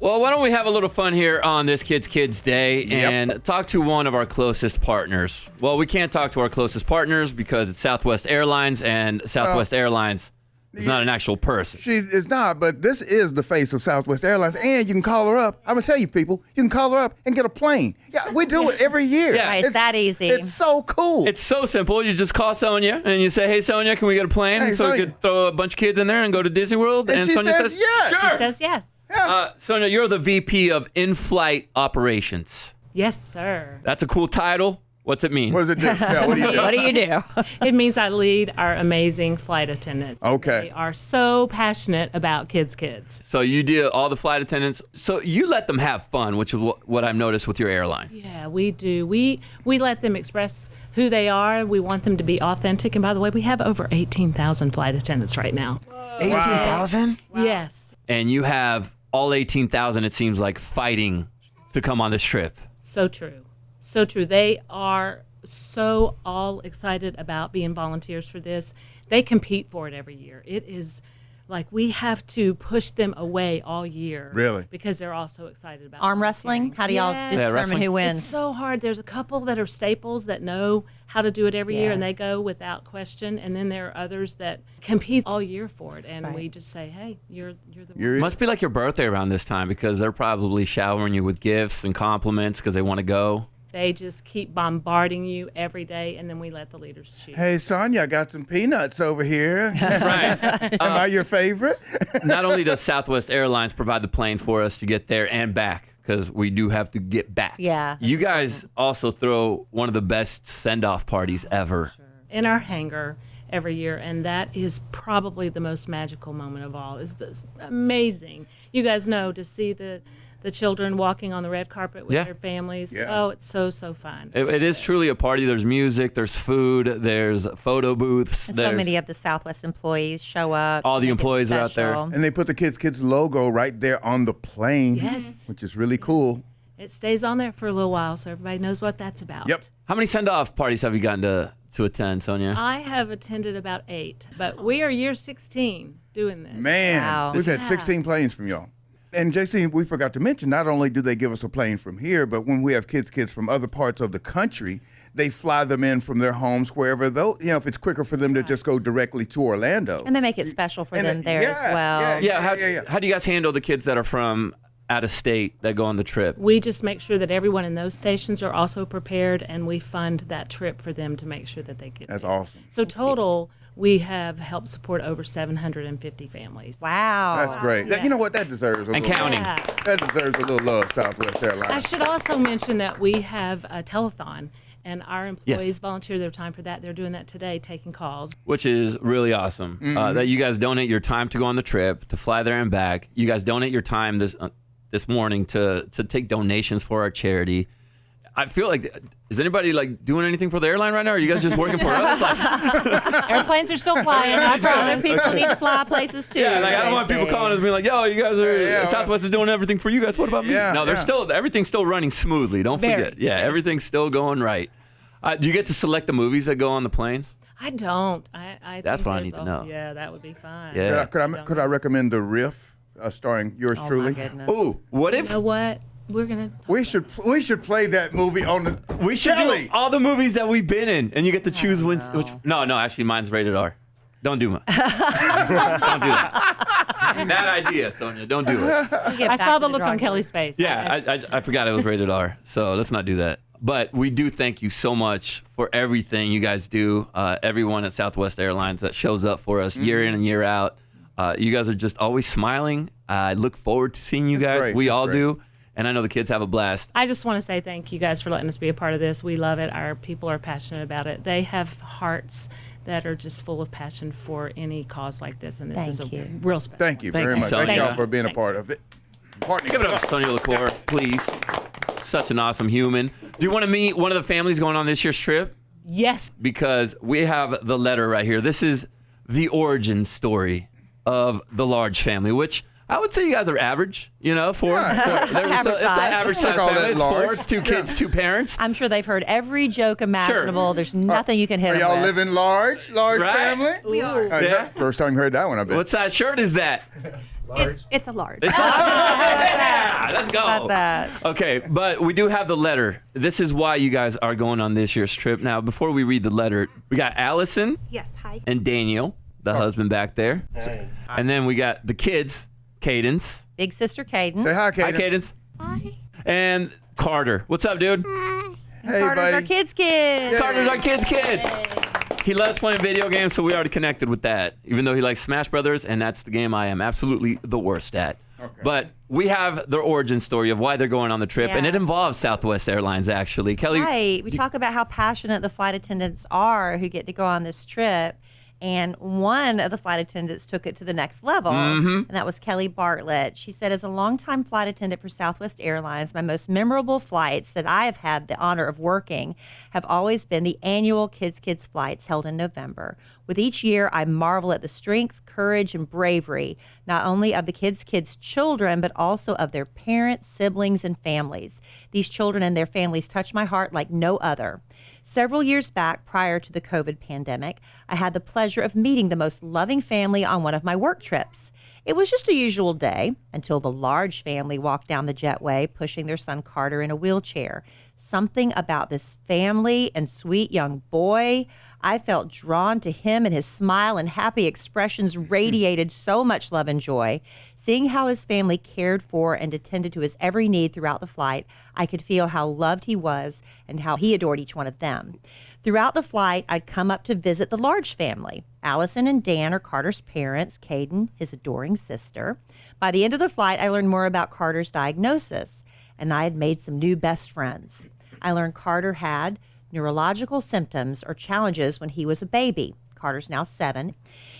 Well, why don't we have a little fun here on this Kids Day and talk to one of our closest partners. Well, we can't talk to our closest partners because it's Southwest Airlines, and Southwest Airlines is not an actual person. It's not, but this is the face of Southwest Airlines, and you can call her up. I'm going to tell you, people, you can call her up and get a plane. Yeah, we do it every year. Yeah. Right, it's that easy. It's so cool. It's so simple. You just call Sonia and you say, hey, Sonia, can we get a plane? Hey, so Sonia. we could throw a bunch of kids in there and go to Disney World. And she Sonia says yes. Sure. She says yes. Sonia, you're the VP of In-Flight Operations. Yes, sir. That's a cool title. What's it mean? What does it do? Yeah, what do you do? What do you do? It means I lead our amazing flight attendants. Okay. They are so passionate about kids. So you deal all the flight attendants. So you let them have fun, which is what I've noticed with your airline. Yeah, we do. We let them express who they are. We want them to be authentic. And by the way, we have over 18,000 flight attendants right now. 18,000? Wow. Yes. And you have all 18,000, it seems like, fighting to come on this trip. So true. So true. They are so all excited about being volunteers for this. They compete for it every year. It is like we have to push them away all year. Really? Because they're all so excited about Arm wrestling? How do y'all Yes. determine wrestling. who wins? It's so hard. There's a couple that are staples that know how to do it every year, Yeah. and they go without question. And then there are others that compete all year for it, and we just say, "Hey, you're the one." Must be like your birthday around this time because they're probably showering you with gifts and compliments because they want to go. They just keep bombarding you every day, and then we let the leaders choose. Hey, Sonia, I got some peanuts over here. Right. Am I your favorite? Not only does Southwest Airlines provide the plane for us to get there and back, because we do have to get back. Yeah. You guys also throw one of the best send-off parties ever. In our hangar every year, and that is probably the most magical moment of all. Is this amazing? You guys know to see the children walking on the red carpet with their families. Yeah. Oh, it's so fun. It is truly a party. There's music, there's food, there's photo booths. And there's so many of the Southwest employees show up. All the make it employees are out there. special. And they put the Kids logo right there on the plane. Yes. Which is really cool. It stays on there for a little while, so everybody knows what that's about. Yep. How many send-off parties have you gotten to attend, Sonia? I have attended about 8, but we are year 16 doing this. Man, Wow. we've had 16 planes from y'all. And JC, we forgot to mention, not only do they give us a plane from here, but when we have kids from other parts of the country, they fly them in from their homes wherever, though, if it's quicker for them to just go directly to Orlando. And they make it special for And them there as well. Yeah, how do you guys handle the kids that are from out of state that go on the trip? We just make sure that everyone in those stations are also prepared, and we fund that trip for them to make sure that they get That's there. awesome. So total, we have helped support over 750 families. Wow. That's great. Yeah. You know what? That deserves a And little counting. Yeah. That deserves a little love, Southwest I Airlines. should also mention that we have a telethon, and our employees volunteer their time for that. They're doing that today, taking calls. Which is really awesome. That you guys donate your time to go on the trip, to fly there and back. You guys donate your time this morning to take donations for our charity. I feel like, is anybody like doing anything for the airline right now? Or are you guys just working for us? Like, Airplanes are still flying. That's Other right. people need to fly places too. yeah, like I don't want people calling us and being like, "Yo, you guys are Yeah, Southwest is doing everything for you guys. What about me?" Yeah, No, yeah. everything's still running smoothly. Don't Very. forget. Yeah, everything's still going right. Do you get to select the movies that go on the planes? I don't. I That's think what I there's need to a- know. Yeah, that would be fine. Yeah. Could I recommend The Riff, starring yours Oh, truly? my goodness. Ooh, what You if know what? We're gonna. Talk We should play that movie on the. we should do Kelly! all the movies that we've been in, and you get to choose which? No, actually, mine's rated R. Don't do mine. Don't do that. Bad idea, Sonia. Don't do it. I saw the look on Kelly's face. Yeah, I forgot it was rated R, so let's not do that. But we do thank you so much for everything you guys do. Everyone at Southwest Airlines that shows up for us year in and year out. You guys are just always smiling. I look forward to seeing you That's guys. great. We That's all great. do. And I know the kids have a blast. I just want to say thank you guys for letting us be a part of this. We love it. Our people are passionate about it. They have hearts that are just full of passion for any cause like this, and this is a Thank you. real special. Thank you one. very you, much. Thank Sonia. y'all for being a Thank part of it. Partner, Give it up to Sonia LaCour, please. Such an awesome human. Do you want to meet one of the families going on this year's trip? Yes. Because we have the letter right here. This is the origin story of the Large family, which I would say you guys are average, for it's an average size call family. that It's large. 4, it's 2 kids, 2 parents. I'm sure they've heard every joke imaginable. There's nothing you can hit Are them y'all with. living large Right? family? We are. Yeah. First time you heard that one, I bet. What size shirt is that? It's a large. Yeah, let's go. About that. Okay, but we do have the letter. This is why you guys are going on this year's trip. Now, before we read the letter, we got Allison Yes, hi. and Daniel, the husband back there. And then we got the kids, Cadence. Big sister Caden. Say hi, Hi, Cadence. Cadence. Hi. And Carter. What's up, dude? Hey, Carter's buddy. our kids' kid. Carter's our kid's kid. He loves playing video games, so we already connected with that. Even though he likes Smash Brothers, and that's the game I am absolutely the worst at. Okay. But we have their origin story of why they're going on the trip, and Yeah. it involves Southwest Airlines, actually. Kelly, Right. We talk about how passionate the flight attendants are who get to go on this trip. And one of the flight attendants took it to the next level, and that was Kelly Bartlett. She said, as a longtime flight attendant for Southwest Airlines, my most memorable flights that I have had the honor of working have always been the annual Kids flights held in November. With each year, I marvel at the strength, courage, and bravery, not only of the kids' children, but also of their parents, siblings, and families. These children and their families touch my heart like no other. Several years back, prior to the COVID pandemic, I had the pleasure of meeting the most loving family on one of my work trips. It was just a usual day until the large family walked down the jetway, pushing their son Carter in a wheelchair. Something about this family and sweet young boy, I felt drawn to him, and his smile and happy expressions radiated so much love and joy. Seeing how his family cared for and attended to his every need throughout the flight, I could feel how loved he was and how he adored each one of them. Throughout the flight, I'd come up to visit the large family. Allison and Dan are Carter's parents, Caden, his adoring sister. By the end of the flight, I learned more about Carter's diagnosis, and I had made some new best friends. I learned Carter had neurological symptoms or challenges when he was a baby. Carter's now 7.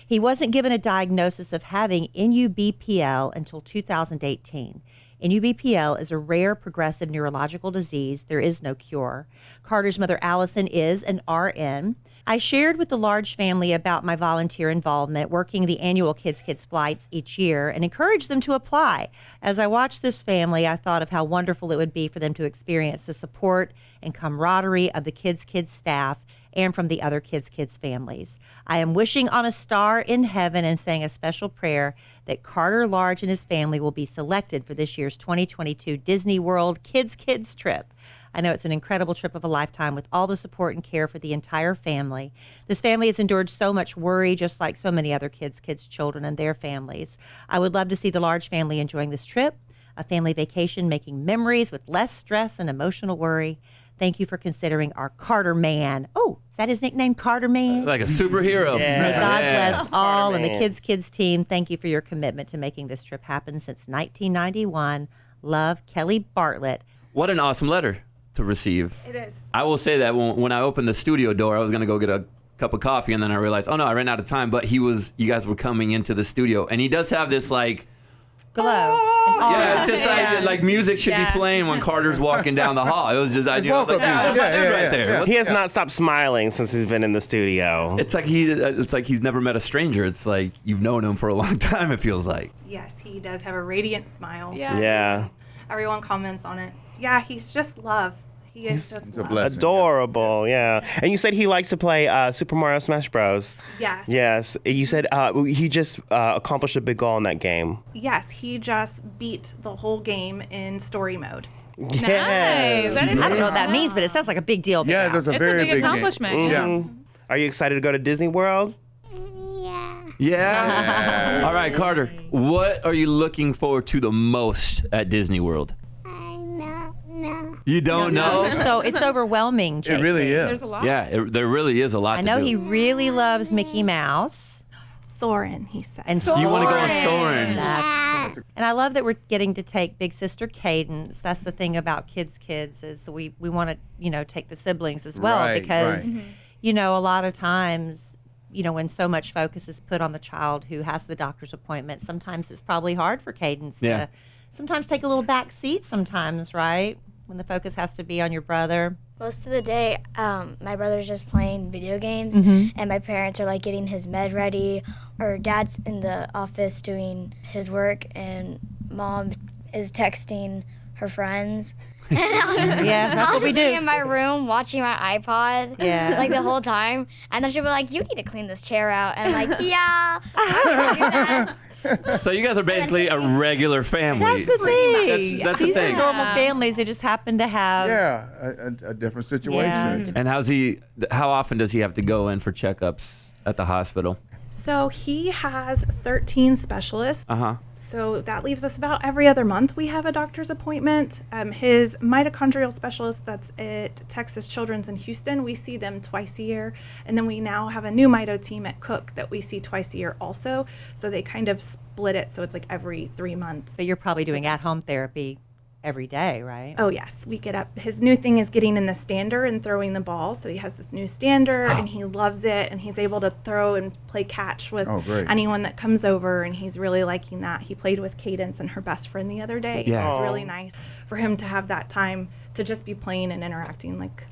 He wasn't given a diagnosis of having NUBPL until 2018. NUBPL is a rare progressive neurological disease. There is no cure. Carter's mother, Allison, is an RN. I shared with the large family about my volunteer involvement working the annual Kids flights each year and encouraged them to apply. As I watched this family, I thought of how wonderful it would be for them to experience the support and camaraderie of the Kids staff and from the other Kids families. I am wishing on a star in heaven and saying a special prayer that Carter Large and his family will be selected for this year's 2022 Disney World Kids trip. I know it's an incredible trip of a lifetime with all the support and care for the entire family. This family has endured so much worry, just like so many other kids' children and their families. I would love to see the large family enjoying this trip, a family vacation, making memories with less stress and emotional worry. Thank you for considering our Carterman. Oh, is that his nickname, Carterman? like a superhero. May God Yeah. bless all and the Carterman. Kids team. Thank you for your commitment to making this trip happen since 1991. Love, Kelly Bartlett. What an awesome letter to receive. It is. I will say that when I opened the studio door, I was going to go get a cup of coffee, and then I realized, oh no, I ran out of time. But you guys were coming into the studio, and he does have this like, Glow. and aura. yeah, it's just like music should be Yeah. playing when Carter's walking down the hall. It was just, I was walk-up like, yeah, music. that's my dude right there. yeah. He has not stopped smiling since he's been in the studio. It's like he's never met a stranger. It's like you've known him for a long time. It feels like. Yes, he does have a radiant smile. Yeah. Yeah. Everyone comments on it. Yeah, he's just love. He is just It's a love. blessing. Adorable, yeah. And you said he likes to play Super Mario Smash Bros. Yes. Yes. You said he just accomplished a big goal in that game. Yes, he just beat the whole game in story mode. Nice. That is I don't know what that means, but it sounds like a big deal. Yeah, there's a It's very a big big accomplishment. game. Yeah. Yeah. Are you excited to go to Disney World? Yeah. All right, Carter. What are you looking forward to the most at Disney World? You don't know? So it's overwhelming. It JC. really is. There's a lot. Yeah, there really is a lot I to know do. he really loves Mickey Mouse. Soren, he says. And You want to go on Soarin'. Soarin'? That's cool. And I love that we're getting to take big sister Cadence. That's the thing about kids is we want to, take the siblings as well Right, because, right. a lot of times, when so much focus is put on the child who has the doctor's appointment, sometimes it's probably hard for Cadence Yeah. to sometimes take a little back seat sometimes, right? When the focus has to be on your brother. Most of the day, my brother's just playing video games, and my parents are like getting his med ready, or dad's in the office doing his work, and mom is texting her friends. And I'll just, Yeah, that's I'll what we just be do. in my room watching my iPod, Yeah. like the whole time. And then she'll be like, "You need to clean this chair out," and I'm like, "Yeah, I'm gonna do that." So you guys are basically a regular family. That's the thing. That's the These thing. are normal families. They just happen to have. a different situation. Yeah. And how often does he have to go in for checkups at the hospital? So he has 13 specialists. Uh-huh. So that leaves us about every other month we have a doctor's appointment. His mitochondrial specialist that's at Texas Children's in Houston, we see them twice a year. And then we now have a new mito team at Cook that we see twice a year also. So they kind of split it, so it's like every 3 months. But you're probably doing at-home therapy every day, right? Oh, yes. We get up. His new thing is getting in the stander and throwing the ball. So he has this new stander and he loves it. And he's able to throw and play catch with great. anyone that comes over. And he's really liking that. He played with Cadence and her best friend the other day. Yeah. It was really nice for him to have that time to just be playing and interacting like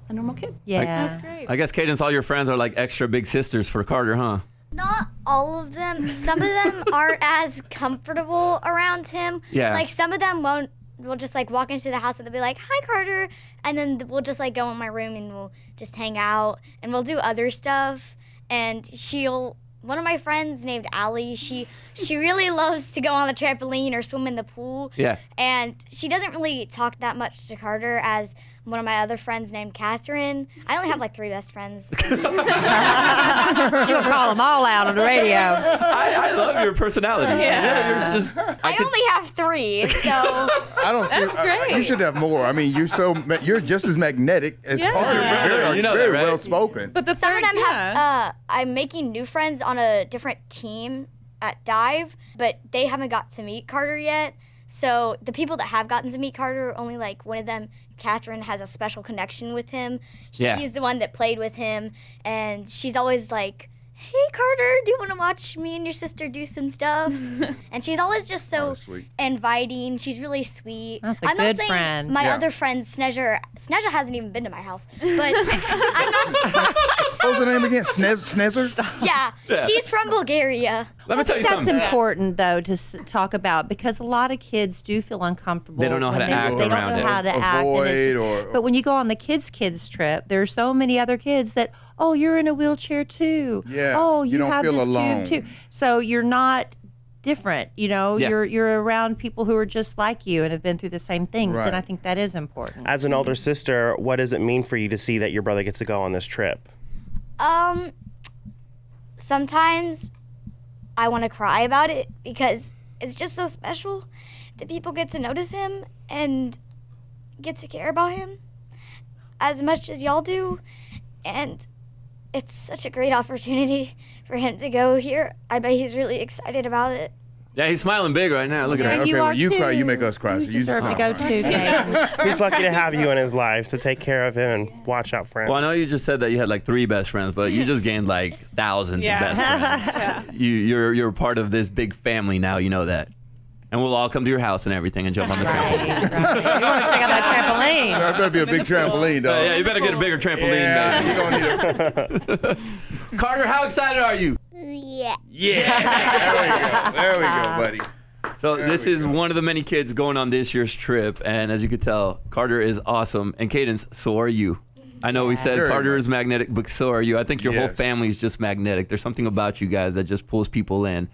a normal kid. Yeah. That's great. I guess, Cadence, all your friends are like extra big sisters for Carter, huh? Not all of them. Some of them aren't as comfortable around him. Yeah. Like some of them we'll just like walk into the house and they'll be like, "Hi, Carter," and then we'll just like go in my room and we'll just hang out and we'll do other stuff. And one of my friends named Allie, she really loves to go on the trampoline or swim in the pool. Yeah. And she doesn't really talk that much to Carter as one of my other friends named Catherine. I only have like 3 best friends. You'll call them all out on the radio. I love your personality. Yeah. You're just, I only have 3, so I don't see. great. You should have more. I mean, you're just as magnetic as Yeah. Carter. Yeah. Very, You know very that, right? well spoken. But the some of third- them have. I'm making new friends on a different team at Dive, but they haven't got to meet Carter yet. So the people that have gotten to meet Carter, only like one of them, Catherine, has a special connection with him. Yeah. She's the one that played with him, and she's always like, "Hey, Carter, do you want to watch me and your sister do some stuff?" And she's always just so that's sweet. inviting. She's really sweet. That's a I'm good not saying friend. my Yeah. other friend, Sneja hasn't even been to my house, but I'm not. What was the name again? Snezzer? Yeah, she's from Bulgaria. let me tell you That's something. important, though, to talk about because a lot of kids do feel uncomfortable. They don't know how when to act They don't around know it. how to act. and Avoid it's- or- But when you go on the kids trip, there's so many other kids that, oh, you're in a wheelchair too. Yeah, Oh, you don't have feel this alone. tube too. So you're not different. Yeah. You're around people who are just like you and have been through the same things, Right. and I think that is important. As an older sister, what does it mean for you to see that your brother gets to go on this trip? Sometimes I want to cry about it because it's just so special that people get to notice him and get to care about him as much as y'all do. And it's such a great opportunity for him to go here. I bet he's really excited about it. Yeah, he's smiling big right now. Look at Yeah, him. Okay, you when are you cry, too. you make us cry. So you deserve to go stop. too, Gabe. He's lucky to have you in his life to take care of him and watch out for him. Well, I know you just said that you had like 3 best friends, but you just gained like thousands Yeah. of best friends. You're part of this big family now. You know that, and we'll all come to your house and everything and jump on the trampoline. Right. You want to check out that trampoline? That better be a big trampoline, dog. Yeah, you better get a bigger trampoline. Yeah, baby. you're gonna need a. Carter, how excited are you? Yeah. Yeah, there we go, buddy. So this is one of the many kids going on this year's trip, and as you could tell, Carter is awesome, and Cadence, so are you. I know we said Very Carter much. is magnetic, but so are you. I think your whole Yes. family is just magnetic. There's something about you guys that just pulls people in,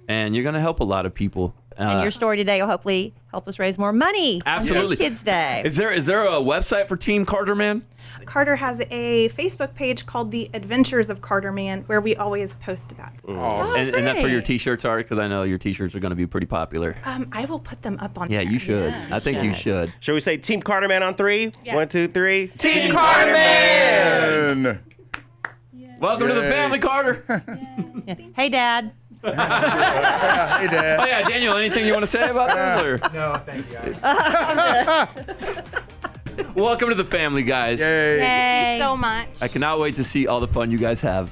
and you're gonna help a lot of people. And your story today will hopefully help us raise more money. Absolutely. On Kids Day. Is there a website for Team Carterman? Carter has a Facebook page called The Adventures of Carterman where we always post that. Awesome. And that's where your great. T-shirts are, because I know your T-shirts are going to be pretty popular. I will put them up on Yeah, there. you should. I think you should. Should we say Team Carterman on 3? Yeah. 1, 2, 3. Team And Welcome to the Yay. family, Carter. Hey, Dad. hey, Dad. Oh yeah, Daniel. Anything you want to say about this? Or? No, thank you guys. Welcome to the family, guys. Yay. Thank you so much. I cannot wait to see all the fun you guys have.